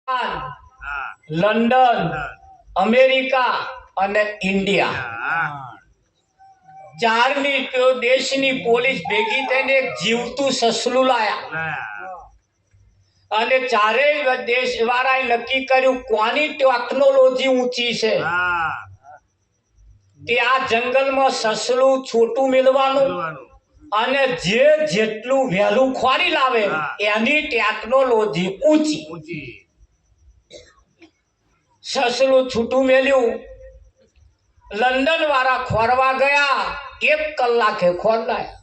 London, America અને India ચારની દેશની પોલીસ ભેગી થઈને એક જીવતું સસલું લાયા અને ચારેય દેશ વાળાએ નક્કી કર્યું કોની ટેકનોલોજી ઊંચી છે તે આ જંગલમાં સસલું છોટું મેળવાનું અને જે જેટલું વહેલું ખોરી લાવે એની ટેકનોલોજી ઊંચી. સસલું છૂટું મેલ્યું. લંડન વાળા ખોરવા ગયા, 1 કલાકે ખોરલાયા.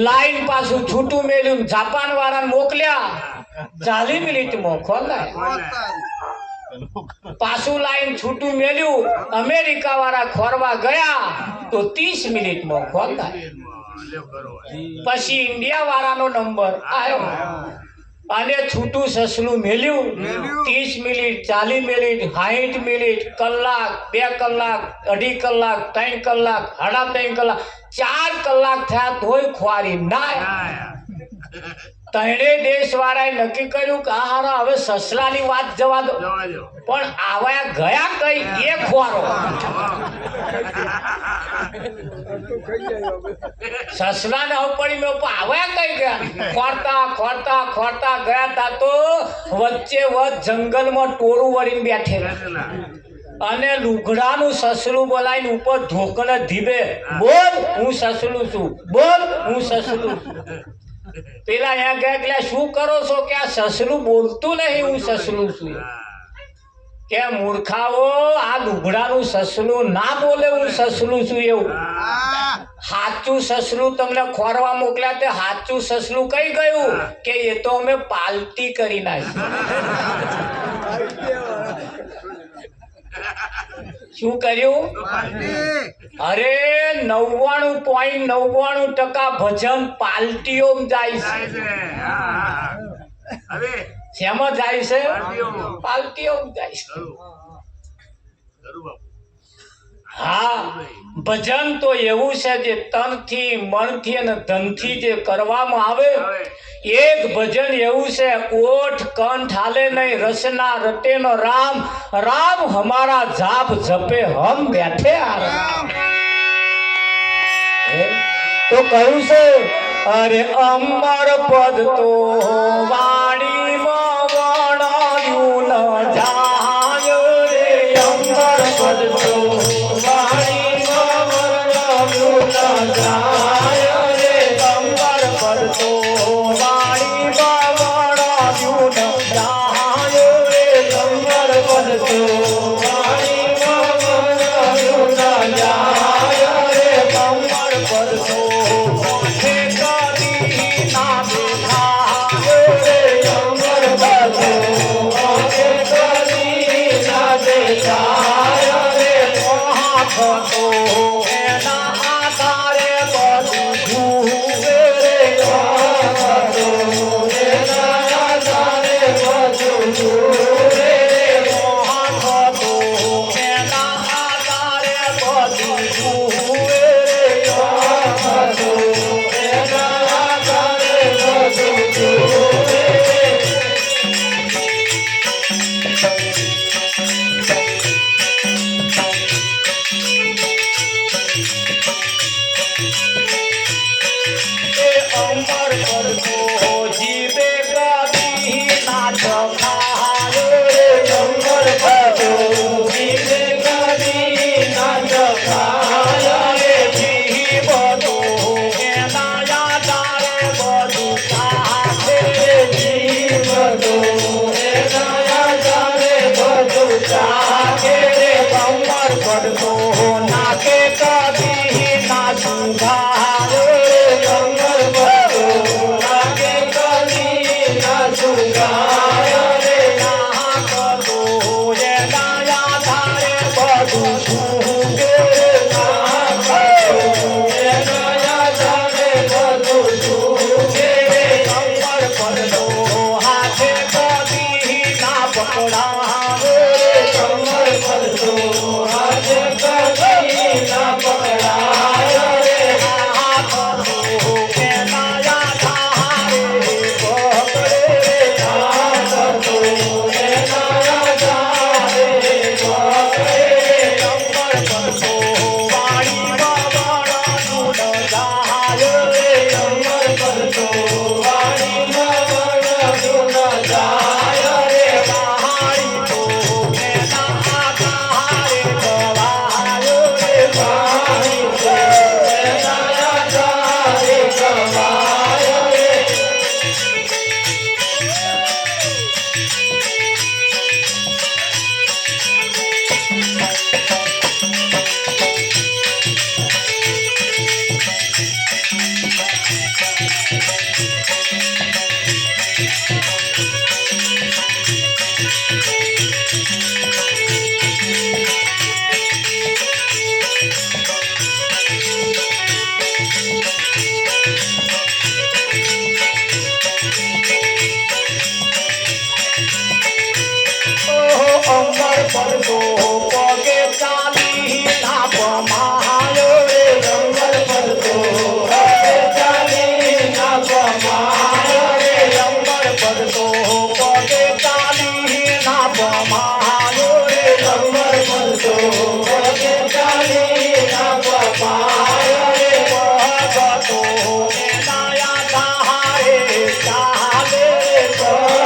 લાઈન પાછું છૂટું મેલ્યું. જાપાન વાળા મોકલ્યા, 40 મિનિટમાં ખોરલાયા. પાછું લાઈન છૂટું મેલ્યું. અમેરિકા વાળા ખોરવા ગયા તો 30 મિનિટમાં ખોરલાયા. પછી ઇન્ડિયા વાળાનો નંબર આવ્યો અને છૂટું સસલું મેલ્યું. 30 મિનિટ, 40 મિનિટ, 60 મિનિટ, કલાક, 2 કલાક, 2.5 કલાક, 3 કલાક, 3.5 કલાક, 4 કલાક થયા તોય ખોરી ના. ત્રણે દેશ વાળાએ નક્કી કર્યું કે હારા હવે સસલાની વાત જવા દો, પણ આવા ગયા કઈ એ ખોરો. સસલા ને પડી મેં આવ્યા કઈ ગયા. ખોરતા ખોરતા ખોરતા ગયા તા તો વચ્ચે વચ્ચે જંગલમાં ટોળું વળીને બેઠેલા અને લુગડાનું સસલું બોલાવીને ઉપર ઢોકળે ધીબે, બોલ હું સસલું છું, બોલ હું સસલું છું. પેલા અહીંયા ગયા એટલે શું કરો છો કે આ સસલું બોલતું નહીં, હું સસલું છું. કે મૂર્ખાઓ, આ લુગડાનું સસલું ના બોલે હું સસલું છું એવું. સાચું સસલું તમને ખોરવા મોકલ્યા તે સાચું સસલું કઈ ગયું કે એ તો અમે પાલટી કરી નાખી. શું કર્યું? અરે 99.99% ભજન પાલટીઓ જાય છે. શેમાં જાય છે? પાલટીઓ જાય છે. હા, ભજન તો એવું છે જે તનથી, મનથી અને ધનથી જે કરવામાં આવે. એક ભજન એવું છે, ઓઠ કંઠ હાલે નહીં, રસના રટે નો રામ, રામ હમારા જાપ જપે હમ બેઠે આ રામ. તો કહ્યું છે, અરે અમર પદ તો વાણીમાં વણાયું ન જાય રે. અમર પદ તો વાણીમાં વણાયું ન જાય રે. અમર પદ તો વાણીમાં વણાયું ન જાય રે. અમર પદ તો વાણીમાં વણાયું ન જાય રે. અમર પદ તો નાકે કદી ના સુધારે. અમર પદ તો નાકે કદી ના સુધારે. જાય રે વાહાળી તો એના તારે ગવાયો રે વાહાળી તો એના તારે ગવાયો રે અમર પડતો પગે ચાલી નાપ માયો રે અમર પડતો પગે ચાલી નાપ માયો રે અમર પડતો પગે ચાલી નાપ માયો રે અમર પડતો પગે ચાલી નાપ માયો રે ભગતો એનાયા તારે ચાલે ભગતો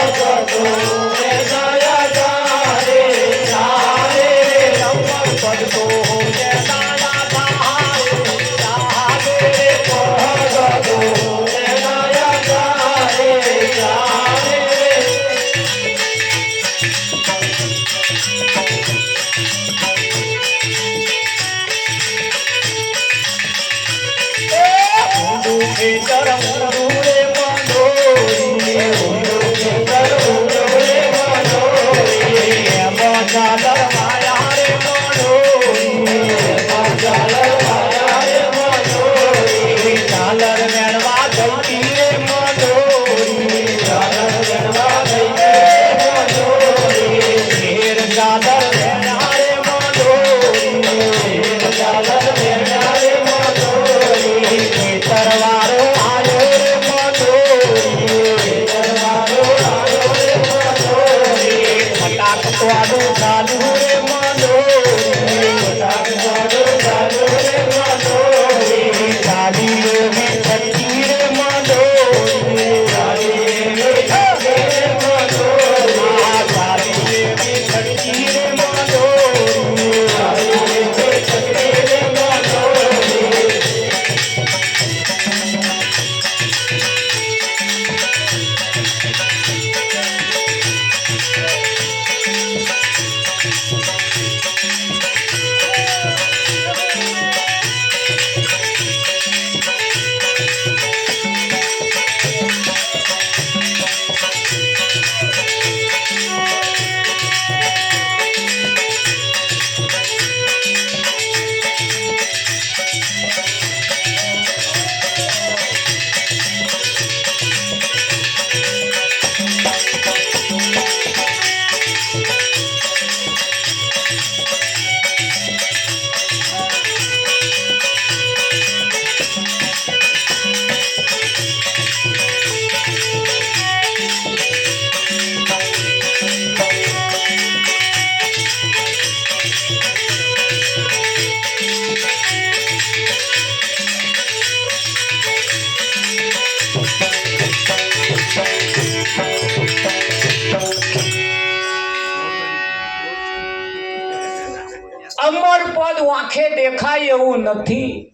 અમર પદ વાંખે દેખાય એવું નથી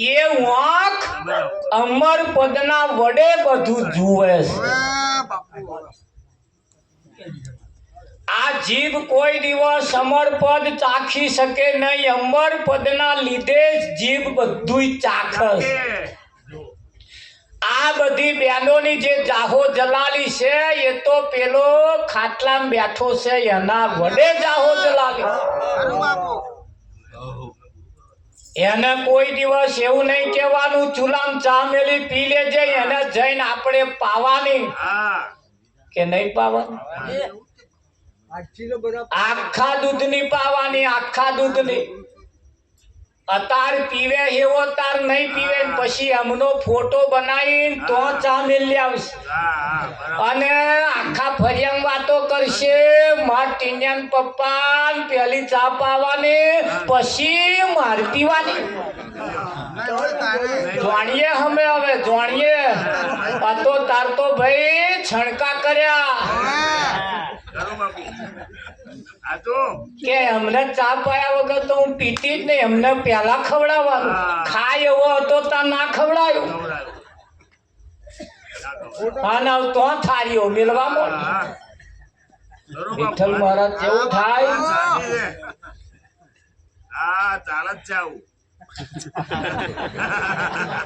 એ વાંખ અમર પદના વડે બધું જુએ છે આ જીભ કોઈ દિવસ અમર પદ ચાખી શકે નહીં અમર પદના લીધે જ જીભ બધું ચાખે આ બધી બહેનોની જે જાહો જલાલી છે એ તો પેલો ખાટલામાં બેઠો છે એના વડે જાહો જલાલી એને કોઈ દિવસ એવું નહીં કહેવાનું ચૂલામાં ચા મેલી પી લેજે એને જઈને આપણે પાવાની કે નહીં પાવાની આખા દૂધની પાવાની આખા દૂધની અતાર પીવે એવો તાર નહીં પીવે ને પછી એમનો ફોટો બનાવીને તો ચા મેલી આવશે અને આખા ફરિયામાં વાતો કરશે માર ટીનિયાન પપ્પા પેલી ચા પાવાની પછી માર પીવાની જોણીએ અમે હવે જોણીએ આ તો તાર તો ભાઈ છણકા કર્યા કે અમને ચા પાયા વગર તો હું પીતી જ નહીં અમને પેલા ખવડાવવાનું ખાય એવો હતો તા ના ખવડાયો હા ના તો થાર્યો મેળવામાં વિઠ્ઠલ મહારાજ જેવું થાય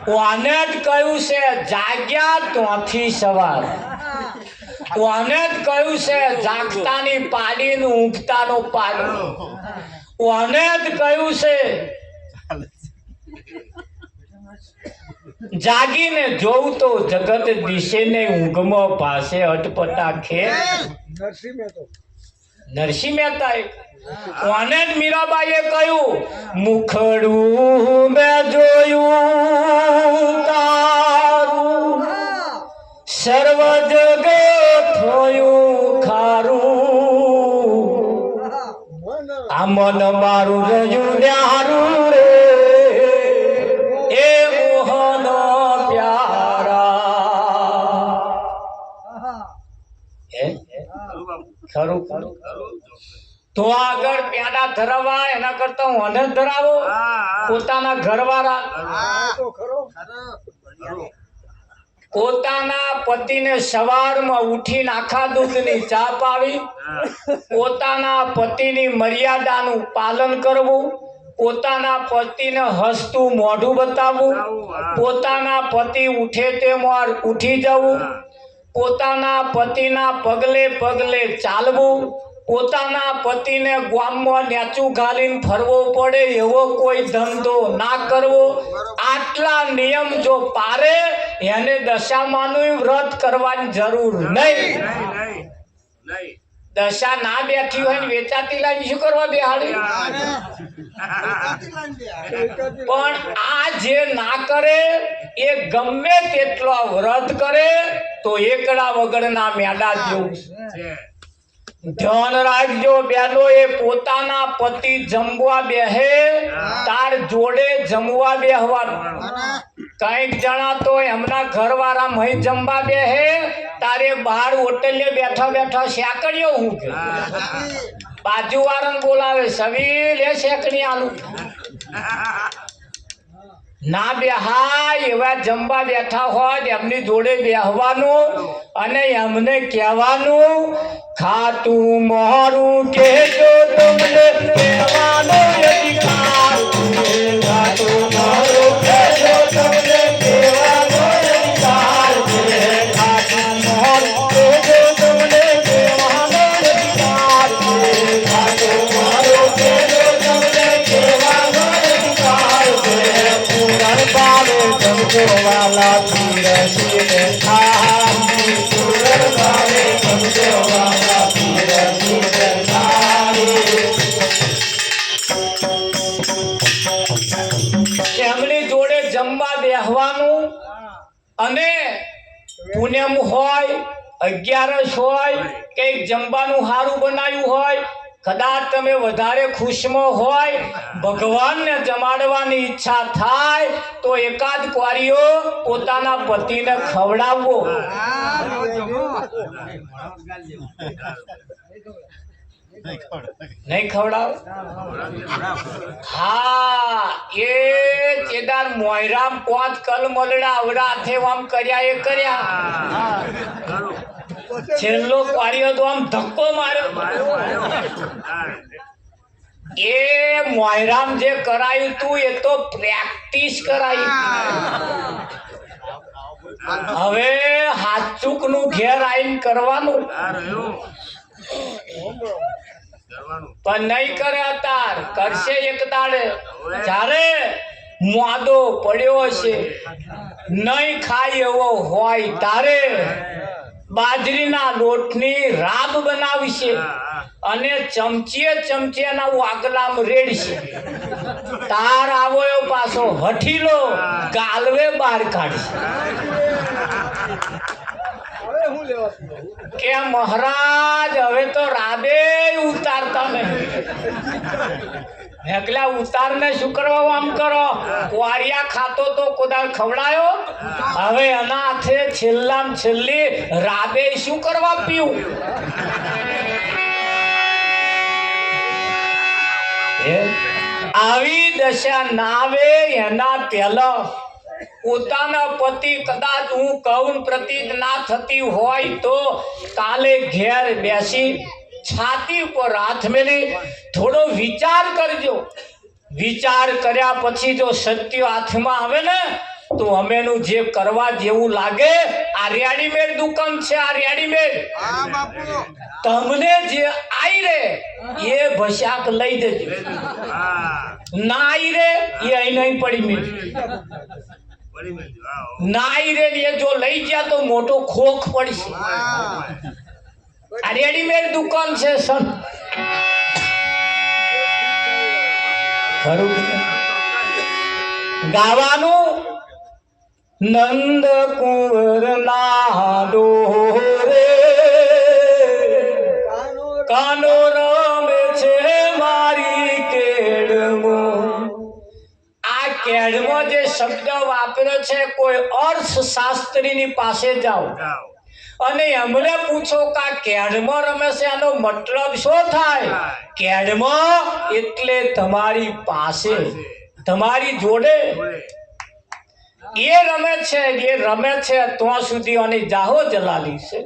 કોને જ કહ્યું છે જાગ્યા ત્યાંથી સવાર કોને જ કહ્યું છે જાગતાની પાડીને ઊંઘતાનો પાડો કોને જ કહ્યું છે જાગીને જોઉં તો જગત દિશે ને ઊંઘમાં પાસે અટપટા ખેલ નરસિંહ મહેતા કોને જ મીરાબાઈએ કહ્યું મુખડું મેં જોયું તારું સર્વ જગત થયું ખારું આ મન મારું રહ્યું ન્યારું રે એ મોહન પ્યારા ખરું ખરું તો આગળ પ્યાડા ધરાવવા એના કરતા હું ધરાવો પોતાના ઘરવાળા પોતાના પતિને સવારમાં ઉઠીને આખા દૂધની ચા પાવી પોતાના પતિની મર્યાદાનું પાલન કરવું પોતાના પતિને હસતું મોઢું બતાવવું પોતાના પતિ ઉઠે તે ઉઠી જવું પોતાના પતિના પગલે પગલે ચાલવું પોતાના પતિને ગામમાં નેચું ઘાલીને ફરવો પડે એવો કોઈ ધંધો ના કરવો આટલા નિયમ જો પારે એને દશામાનું વ્રત કરવાની જરૂર નહીં દશા ના બેઠી હોય ને વેચાતી લાઈન શું કરવા બેહાડી પણ આ જે ના કરે એ ગમે તેટલો વ્રત કરે તો એકડા વગરના મેડા જેવું ધ્યાન રાખજો બેનો એ પોતાના પતિ જમવા બેહે તાર જોડે જમવા બેહવાનું કઈક જણા તો એમના ઘરવાળા મહી જમવા બેહે તારે બહાર હોટલે બેઠા બેઠા શેકડીઓ હું કે બાજુ વાળાને બોલાવે સવી લે શેકડી આલું ના બેહાય એવા જમવા બેઠા હોય એમની જોડે બેહવાનું અને એમને કહેવાનું ખાતું મોરું કેજો તમને કહેવાનો અધિકાર ખાતું મોરું કેજો તમને કહેવાનો અધિકાર ખાતું મોરું કેજો તમને કહેવાનો અધિકાર ખાતું મોરું કેજો તમને કહેવાનો અધિકાર પૂરણ બાળે જમજો વાલા પીરસીને ખાઈ પૂરણ બાળે જમજો વાલા પીરસીને ખાઈ એમની જોડે જમવા બેહવાનું અને પૂનમ હોય 11 હોય કંઈક જમવાનું સારું બનાવ્યું હોય કદાચ તમે વધારે ખુશમાં હોય ભગવાનને જમાડવાની ઈચ્છા થાય તો એકાદ ક્વારીઓ પોતાના પતિને ખવડાવવો નહીં ખવડાવ હા એ કેદાર મોયરામ 5 કલ મલડા આવડા હાથે આમ કર્યા એ કર્યા છેલ્લો ક્વારીઓ તો આમ ધક્કો માર્યો એ મોયરામ જે કરાયું તું એ તો પ્રેક્ટિસ કરાઈ હવે હાથચૂક નું ઘેર આવીને કરવાનું પણ નહીં કરે અતાર કરશે એક દાડે જ્યારે મોદો પડ્યો હશે નહીં ખાય એવો હોય તારે બાજરીના લોટની રાબ બનાવશે અને ચમચીએ ચમચીના વાગલામ રેડશે. તાર આવો એવો પાછો હઠીલો ગાલવે બહાર કાઢશે કે મહારાજ હવે તો રાબે ઉતારતા નહીં. એકલા ઉતારને શું કરવા આમ કરો? વારિયા ખાતો તો કોદાળ ખવડાયો, હવે એના હાથે છેલ્લામ છેલ્લી રાબે શું કરવા પીવું? આવી દશા ના આવે એના પહેલા પોતાના પતિ કદાચ હું કહું પ્રતીત ના થતી હોય તો કાલે ઘેર બેસી છાતી પર હાથ મેલી થોડો વિચાર કરજો. વિચાર કર્યા પછી જો સત્ય હાથમાં આવે ને તો અમેનું જે કરવા જેવું લાગે. આ રેડીમેડ દુકાન છે, આ રેડીમેડ. તમને જે આઈ રે એ ભશાક લઈ દેજો, ના આઈ રે એ અહીં નહીં પડી મેળવી. નાઈ રે એ જો લઈ ગયા તો મોટો ખોખ પડશે. આ રેડીમેડ દુકાન છે સન. ખરું ગાવાનું નંદ કુંવર ના ડોરે કાનો રમે છે મારી કેળમાં. આ કેળમાં જે શબ્દ વાપર્યો છે કોઈ અર્થશાસ્ત્રીની પાસે જાઓ અને એમને પૂછો કે આ કેળમાં રમે છે એનો મતલબ શું થાય? કેળમાં એટલે તમારી પાસે, તમારી જોડે એ રમે છે. એ રમે છે તો સુધી અને જાહો જલાલી છે.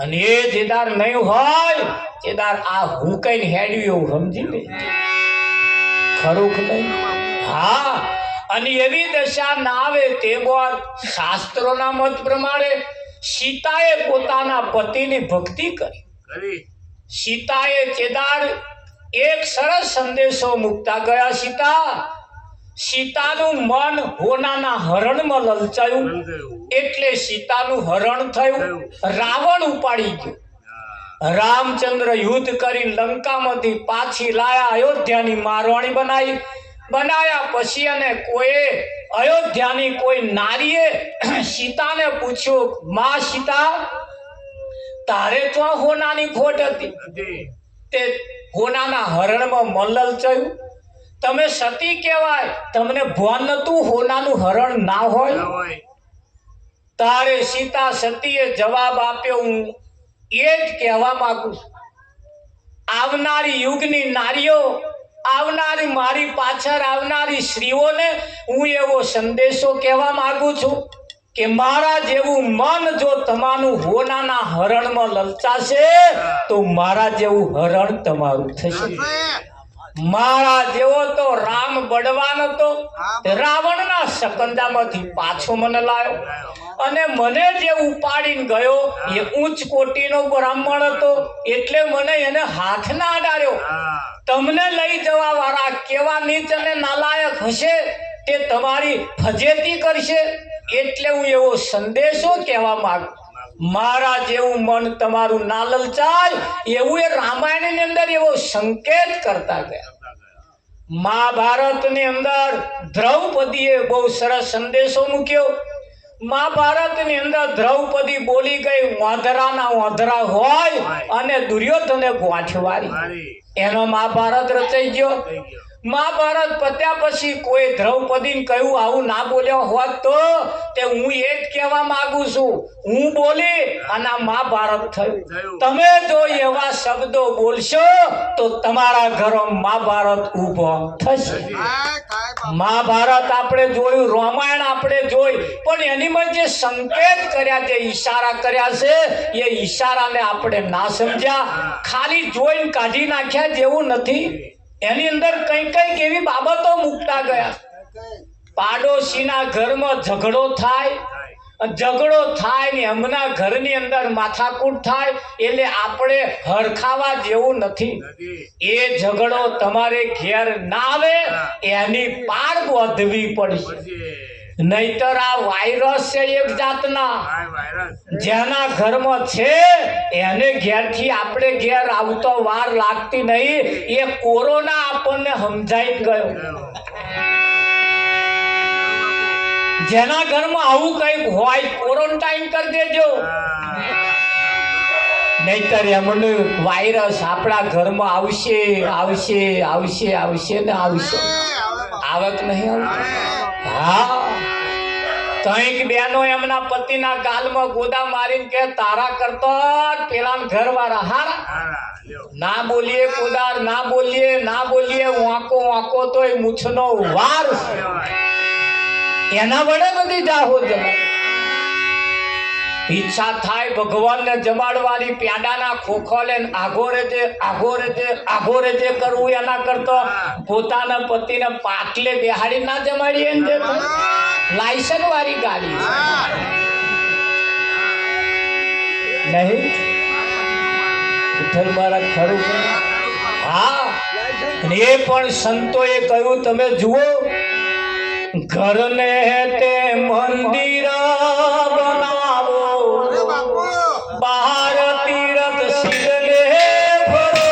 અને એ જેદાર નહીં હોય જેદાર આ હું કઈ હેડ્યું સમજી લે. ખરું કે નહીં? હા. અને એવી દશા ના આવે તે બોલ શાસ્ત્રોના મત પ્રમાણે સીતાએ પોતાના પતિની ભક્તિ કરી. સીતાએ કેદાર એક સરસ સંદેશો મૂકતા ગયા. સીતાનું મન હોનાના હરણમાં લલચાયું એટલે સીતાનું હરણ થયું. રાવણ ઉપાડી ગયો. રામચંદ્ર યુદ્ધ કરી લંકામાંથી પાછી લાયા, અયોધ્યાની મારવાણી બનાયા. પછી અને કોઈ અયોધ્યાની કોઈ નારીએ સીતાને પૂછ્યું, માં સીતા તારે તો હોનાની ખોટ હતી, તે હોનાના હરણમાં મલ્લલ થયું. તમે સતી કહેવાય, તમને ભાન નતું હોનાનું હરણ ના હોય? તારે સીતા સતીએ જવાબ આપ્યો, હું એ જ કહેવા માંગુ છું. આવનારી યુગની નારીઓ, આવનારી મારી પાછળ આવનારી સ્ત્રીઓને હું એવો સંદેશો કહેવા માંગુ છું કે મારા જેવું મન જો તમારું હોનાના હરણમાં લલચાશે તો મારા જેવું હરણ તમારું થશે. મારા જેવો તો રામ બળવાન હતો, રાવણના શકંજામાંથી પાછો મને લાવ્યો અને મને જે ઉપાડીને ગયો એ ઉચ્ચ કોટીનો બ્રાહ્મણ હતો એટલે મને એને હાથ ના અડાડ્યો. તમને લઈ જવા વાળા કેવા નીચ અને નાલાયક હશે તે તમારી ફજેતી કરશે. એટલે હું એવો સંદેશો કહેવા માંગુ, મારા જેવું મન તમારું ના લલચાય એવું એ રામાયણની અંદર એવો સંકેત કરતા ગયા. મહાભારતની અંદર દ્રૌપદીએ બહુ સરસ સંદેશો મૂક્યો. મહાભારતની અંદર દ્રૌપદી બોલી ગઈ વાંદરાના વાંદરા હોય અને દુર્યોધને ગોઠવારી. એનો મહાભારત રચાઈ ગયો. મહાભારત પત્યા પછી કોઈ દ્રૌપદીને કહ્યું આવું ના બોલ્યો હોત તો તે હું એ જ કહેવા માંગુ છું, હું બોલી અને મહાભારત થયું. તમે જો એવા શબ્દો બોલશો તો તમારા ઘરો મહાભારત ઊભો થશે. મહાભારત આપણે જોયું, રામાયણ આપણે જોઈ, પણ એનીમાં જે સંકેત કર્યા, જે ઈશારા કર્યા છે એ ઈશારાને આપણે ના સમજ્યા, ખાલી જોઈને કાઢી નાખ્યા જેવું નથી. એની અંદર કઈ કઈક એવી બાબતો મૂકતા ગયા. પાડોશીના ઘરમાં ઝઘડો થાય ને એમના ઘરની અંદર માથાકૂટ થાય એટલે આપણે હરખાવા જેવું નથી. એ ઝઘડો તમારે ઘેર ના આવે એની પાર બાંધવી પડશે. નહીતર આ વાયરસ છે એક જાતના, જેના ઘરમાં છે એને ઘેરથી આપણે ઘેર આવતો વાર લાગતી નહીં. એ કોરોના આપણને સમજાઈ ગયો. જેના ઘરમાં આવું કઈક હોય ક્વોરન્ટાઇન કરી દેજો, નહીતર એમને વાયરસ આપણા ઘરમાં આવશે આવશે આવશે આવશે ને આવશે. આવે કે નહીં આવે? હા, કંઈક બેનો એમના પતિના ગાલમાં ગોદા મારીને કે તારા કરતા પેલા ઘરવાળા હારા. ના બોલીએ કોદાર, ના બોલીએ ના બોલીએ, વાંકો વાંકો તો એ મૂછનો વાર એના વડે બધી જાહો જમાય. ઈચ્છા થાય ભગવાનને જમાડવાની, પ્યાડાના ખોખોલે આઘોરે જે કરવું એના કરતા પોતાના પતિને પાટલે બેહાડી ના જમાડીએ ને લાયસન્સ વાળી ગાડી નહીં. વિઠ્ઠલ મારા ખરું. હા, એ પણ સંતોએ કહ્યું, તમે જુઓ, ઘરને તે મંદિર બનાવો, બહાર તીરથ શિરને ભરો.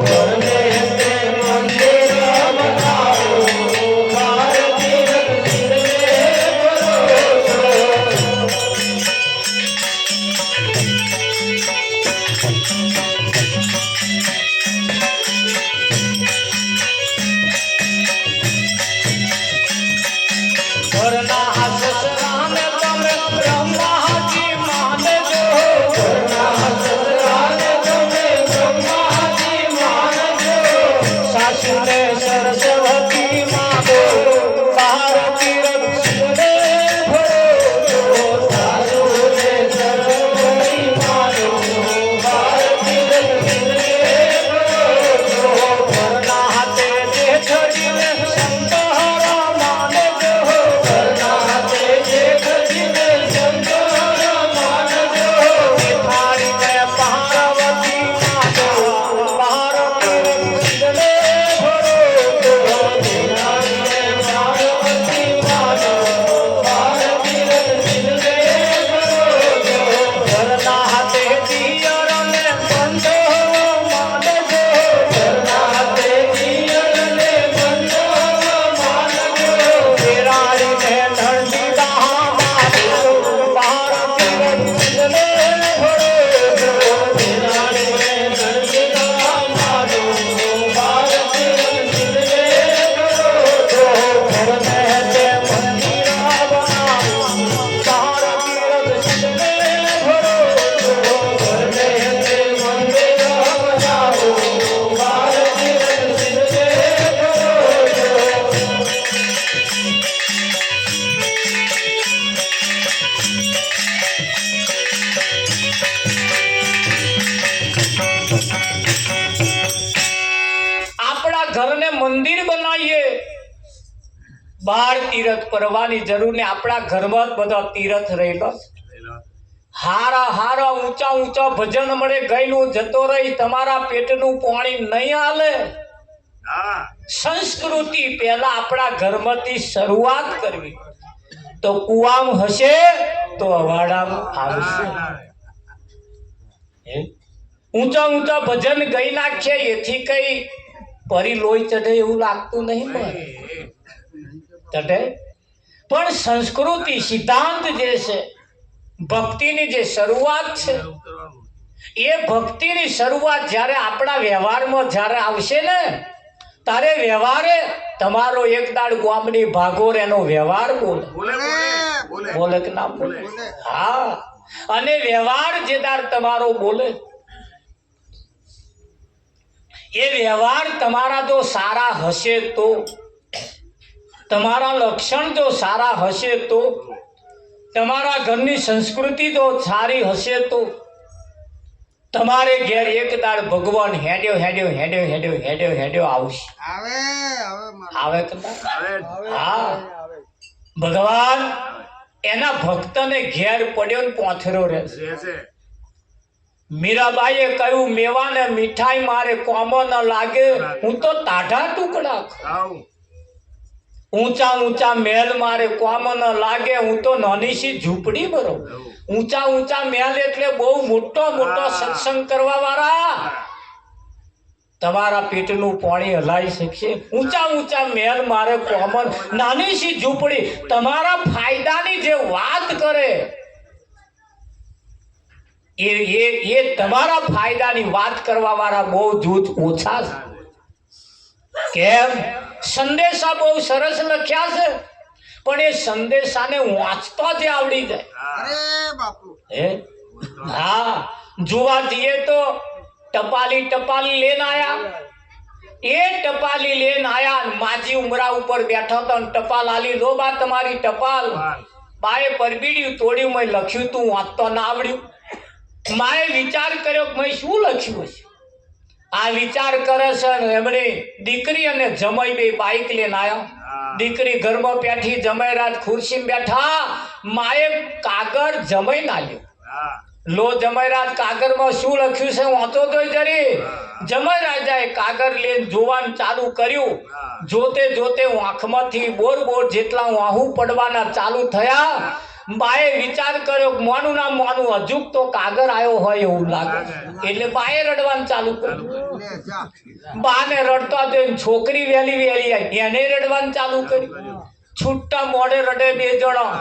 ઘરને તે મંદિર બનાવો, બહાર તીરથ શિરને ભરો. ઘરના સસરાને તમે બ્રહ્માજી માનજો, ઘરના સસરાને તમે બ્રહ્માજી માનજો. સાસુને સરસ્વતી માનો, બહાર તીરથ શિરને ભરો. સાસુને સરસ્વતી માનો, બહાર તીરથ શિરને ભરો. ઘરના હાથે જે છડીને સંતહરા માનજો, ઘરને મંદિર બનાવીએ, બહાર તીરથ કરવાની જરૂર ને. આપણા ઘરમાં જ બધા તીરથ રહેલા. હારા હારા ઊંચા ઊંચા ભજન મળે, ગયેલું જતો રહી, તમારા પેટનું પાણી નહીં હાલે. સંસ્કૃતિ પહેલા આપણા ઘરમાંથી શરૂઆત કરવી. તો કુવામ હશે તો અવાડામાં આવશે. ઊંચા ઊંચા ભજન ગઈ નાખીએ, એથી કઈ પરી લોહી ચઢે એવું લાગતું નહીં. ચઢે પણ સંસ્કૃતિ સિદ્ધાંત જે છે, ભક્તિની જે શરૂઆત છે, એ ભક્તિની શરૂઆત જ્યારે આપણા વ્યવહારમાં જ્યારે આવશે ને, તારે વ્યવહારે તમારો એક દાડ ગામની ભાગોર એનો વ્યવહાર બોલે કે ના બોલે? હા, અને વ્યવહાર જે દાડ તમારો બોલે, એ વ્યવહાર તમારા જો સારા હશે તો, તમારા લક્ષણ જો સારા હશે તો, તમારા ઘરની સંસ્કૃતિ જો સારી હશે તો, તમારે ઘેર એક દાડ ભગવાન હેડ્યો આવશે. આવે કે હા, ભગવાન એના ભક્તને ઘેર પડ્યો ને પોથરો રહેશે. મીરાબાઈએ કહ્યું, મેવાને મીઠાઈ મારે કોમો ન લાગે, હું તો તાઢા ટુકડા ખાઉં. ઊંચા ઊંચા મહેલ મારે કોમ ન લાગે, હું તો નાની સી ઝૂંપડી બરોબર. ઊંચા ઊંચા મહેલ એટલે બહુ મોટો મોટો સત્સંગ કરવા વાળા તમારા પેટનું પાણી હલાવી શકશે. ઊંચા ઊંચા મહેલ મારે કોમન, નાની સી ઝૂંપડી તમારા ફાયદાની જે વાત કરે એ તમારા ફાયદાની વાત કરવા વાળા બહુ જૂથ ઓછા છે. કેમ? સંદેશા બહુ સરસ લખ્યા છે, પણ એ સંદેશાને વાંચતા જ આવડી જાય. અરે બાપુ હે હા, જોવા જઈએ તો ટપાલી લઈને આયા. એ ટપાલી લઈને આયા, માજી ઉમરા ઉપર બેઠા હતા, ટપાલ આલી, લો બા તમારી ટપાલ. બાએ પરબીડ્યું, તોડ્યું, મેં લખ્યું તું વાંચતો ના આવડ્યું. માએ વિચાર કર્યો કે મેં શું લખ્યું હશે. આ વિચાર કરે છે ને એમણે દીકરી અને જમાઈ બે બાઈક લઈને આવ્યા. દીકરી ઘરમાં બેઠી, જમાઈરાજ ખુરશીમાં બેઠા. માએ કાગળ જમાઈ ના લ્યો. લો જમાઈરાજ, કાગળમાં શું લખ્યું છે વાંચો તો જરી. જમાઈરાજાએ કાગળ લઈને જોવાનું ચાલુ કર્યું. જોતે જોતે આંખમાંથી બોર જેટલા વાહુ પડવાના ચાલુ થયા. બાએ વિચાર કર્યો કે મોનું ના મોનું હજુ તો કાગળ આવ્યો હોય એવું લાગે, એટલે બાએ રડવાનું ચાલુ કર્યું. લે જા બાને રડતા જોઈને છોકરી વહેલી વહેલી આવી, એને રડવાનું ચાલુ કર્યું. છૂટા મોઢે રડે બે જણા.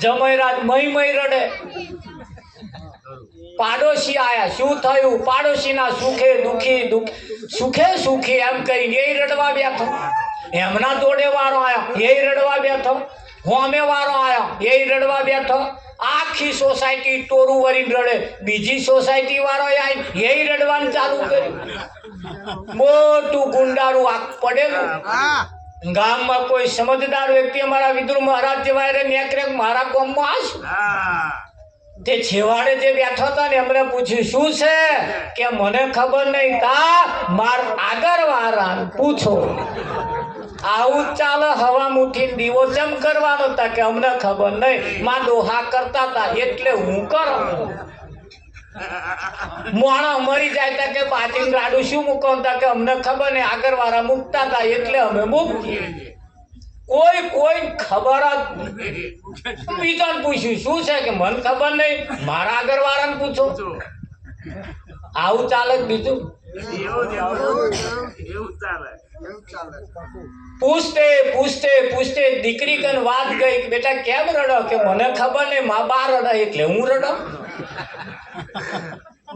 જમાઈરાજ મય રડે. પાડોશી આયા, શું થયું? પાડોશીના સુખે સુખી એમ કરીને એ રડવા બેઠો. એમના જોડે વાળો આયા, એ રડવા બેઠો. હોમે વાળો આયા, એ રડવા બેઠો. આખી સોસાયટી ટોરું વરીને રડે. બીજી સોસાયટી વાળો આવી, એ રડવાનું ચાલુ કર્યું. મોટું ગુંડારું આગ પડેલું. હા ગામમાં કોઈ સમજદાર વ્યક્તિ અમારા વિદુર મહારાજ જેવા નેકરે મારા ગામમાં આશું. તે છેવાડે જે બેઠો હતો ને એમને પૂછ્યું શું છે, કે મને ખબર નહીં, તા માર આગળ વાળા પૂછો. આવું ચાલે હવા મુઠી દીવો ચમ કરવાનો હતા, કે અમને ખબર નહીં, માં દોહા કરતા હતા એટલે હું કરો. મોણા મરી જાય તા કે બાજી રાડું શું મૂકો, કે અમને ખબર નહીં, આગળ વાળા મૂકતા હતા એટલે અમે મૂકીએ. કોઈ ખબર જ બીજાને પૂછ્યું શું છે, કે મને ખબર નહીં, મારા આગળ વાળાને પૂછો. આવું ચાલે જ બીજું. એવું ચાલે પૂછતે દીકરી કન વાત ગઈ કે બેટા કેમ રડો, કે મને ખબર નહીં, માં બા રડે એટલે હું રડો.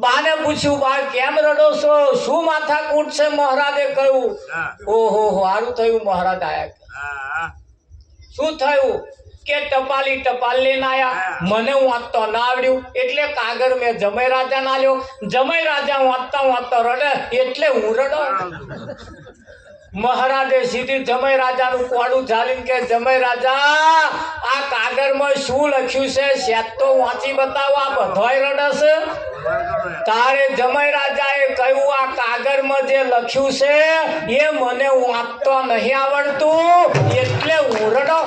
બાને પૂછ્યું, બા કેમ રડો છો, શું માથા કૂટ છે? મહારાજે કહ્યું. ઓહો સારું થયું મહારાજ આયા. શું થયું? કે ટપાલ લઈને આયા. મને વાંચતો ના આવડ્યું એટલે કાગળ મેં જમાઈ રાજા ના લ્યો. જમાઈ રાજા વાંચતા રડે એટલે હું રડો. મહારાજે સીધી જમાઈ રાજાનું કોડું ઝાલીને કે જમાઈ રાજા, આ કાગળમાં શું લખ્યું છે, સેજ તો વાંચી બતાવો, આ બધાય રડે છે. તારે જમાઈ રાજાએ કહ્યું, આ કાગળમાં જે લખ્યું છે એ મને વાંચતો નહીં આવડતું એટલે હું રડો.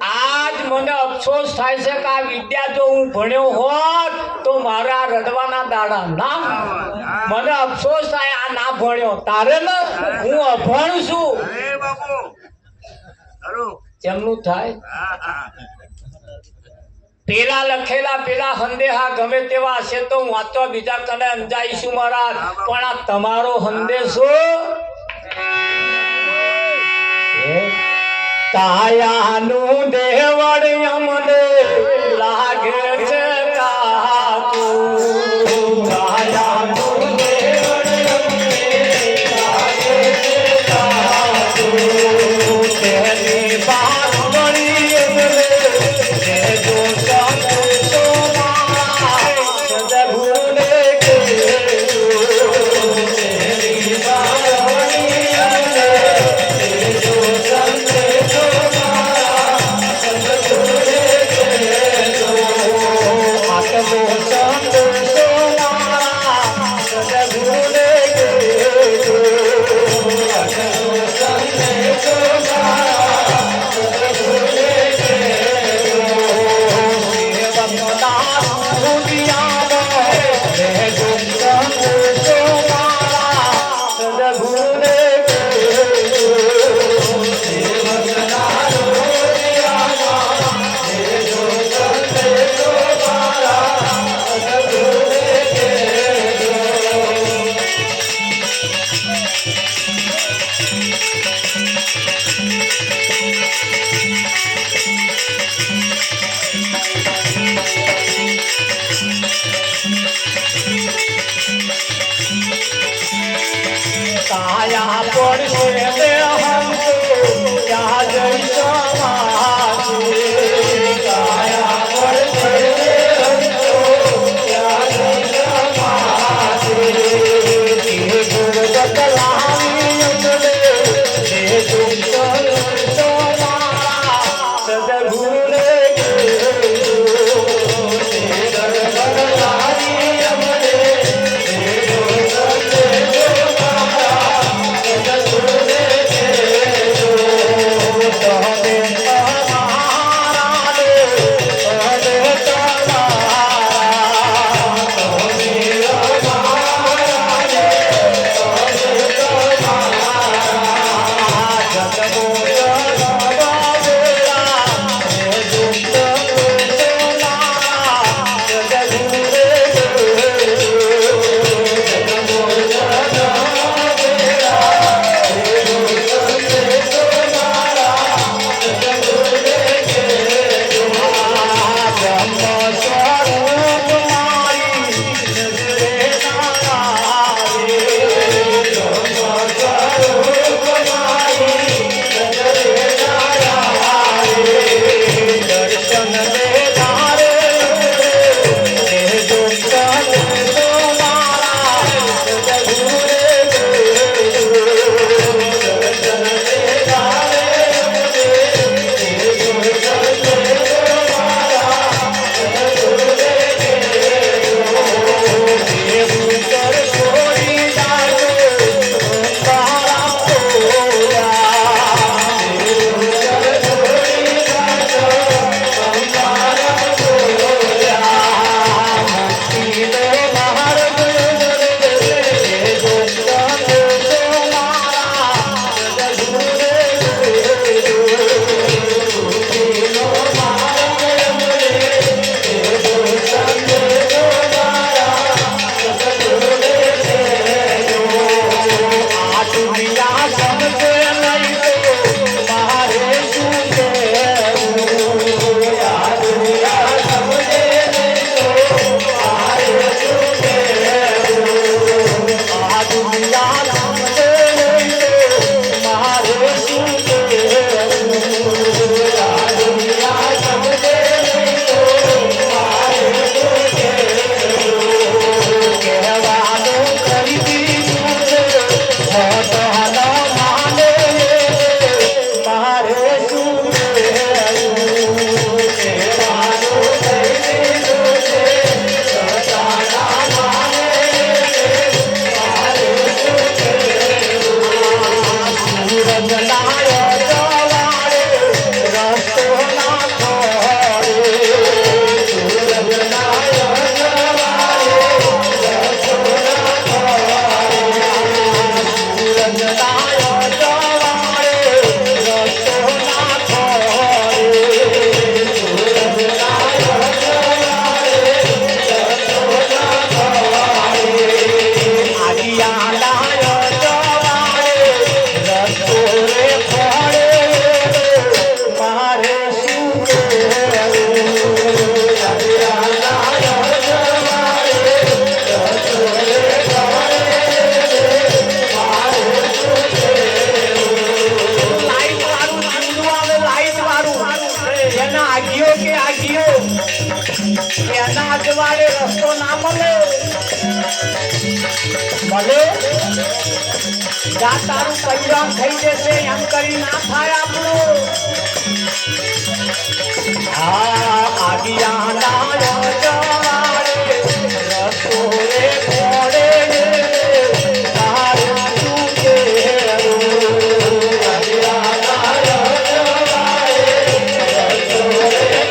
આજ મને અફસોસ થાય છે કે આ વિદ્યા જો હું ભણ્યો હોત તો મારા રડવાના દાડા ના. મને અફસોસ થાય આ ના ભણ્યો. તારે ને હું અભણ છું કેમનું થાય? પેલા લખેલા પેલા સંદેહા ગમે તેવા હશે તો વાંચવા બીજા કને અંજાઈશું મહારાજ, પણ આ તમારો સંદેશો કાયાનું દેવળ અમને લાગે છે કાતું. કાયાનું દેવળ અમને લાગે છે કાતું. તેની બાંધણી અમને દેજો સંદેશો મારા સદગુરુને કહેજો. તેની બાંધણી અમને દેજો સંદેશો મારા સદગુરુને કહેજો. આટલો સંદેશો મારા સદગુરુને કહેજો. આટલો સંદેશો મારા સદગુરુને કહેજો. સેવકના દુનિયામાં રહેજો સંદેશો મારા સદગુરુને કહેજો. કાયા પડશે ને હમકો ત્યાં જઈ સમાશે કાયા પડશે ને હમકો ત્યાં જઈ સમાશે એ ગુરબત લાવી અમને જે દુઃખ સોમા સદગુરુને અજવાળે રસ્તો ના મળે ભલે જા તારું કલ્યાણ થઈ જશે એમ કરી ના થાય આપણું હા આગિયાના અજવાળે રસ્તો રે પડે તારું શું કેવું આગિયાના અજવાળે રસ્તો રે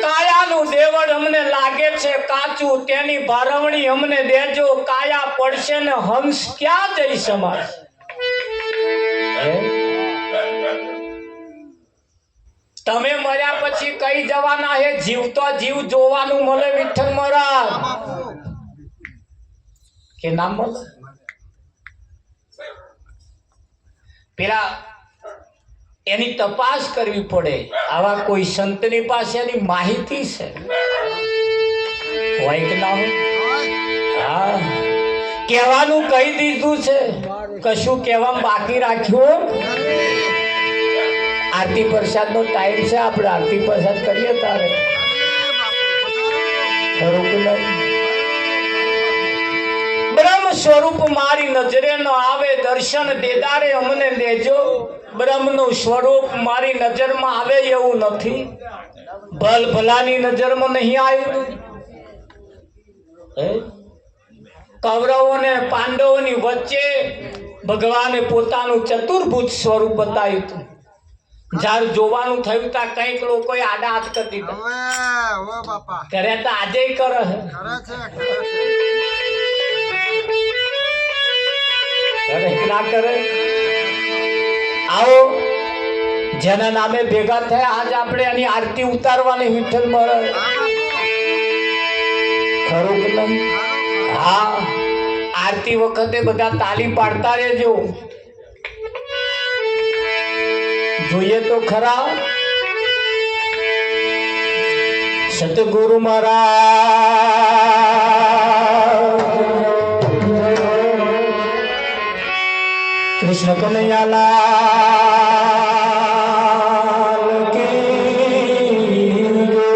કાયાનું દેવળ અમને લાગે છે કાચું, તેની ભારવણી અમને દેજો. કાયા પડશે ને હંસ ક્યાં જઈ સમાશે? તમે મર્યા પછી કઈ જવાના હે? જીવતો જીવ જોવાનું મળે વિઠ્ઠલ મહારાજ કે નામ મળે? પેલા એની તપાસ કરવી પડે. આવા કોઈ સંતની પાસે એની માહિતી છે હોય કે ના હોય? હા, કહેવાનું કહી દીધું છે, કશું કહેવામાં બાકી રાખ્યું. આરતી પ્રસાદ નો ટાઈમ છે, આપણે આરતી પ્રસાદ કરીએ તારે ખરું કે નહીં? બ્રહ્મ સ્વરૂપ મારી નજરે ન આવે, દર્શન દેદારે અમને દેજો. બ્રહ્મનું સ્વરૂપ મારી નજરમાં આવે એવું નથી, ભલ ભલાની નજરમાં નહીં આવ્યું. કૌરવો ને પાંડવોની વચ્ચે ભગવાને પોતાનું ચતુર્ભુજ સ્વરૂપ બતાવ્યું હતું. જ્યારે જોવાનું થયું ત્યાં કઈક લોકોએ આડા હાથ કરી દીધા. કરે તો આજે કરે ના કરે. આવો જેના નામે ભેગા થયા આજ આપણે એની આરતી ઉતારવાની વિઠ્ઠલ મહારાજ ખરું કે નહીં? હા, આરતી વખતે બધા તાલી પાડતા રહેજો. જોઈએ તો ખરા સતગુરુ મહારાજ કૃષ્ણ કનૈયાલાલ કી જય.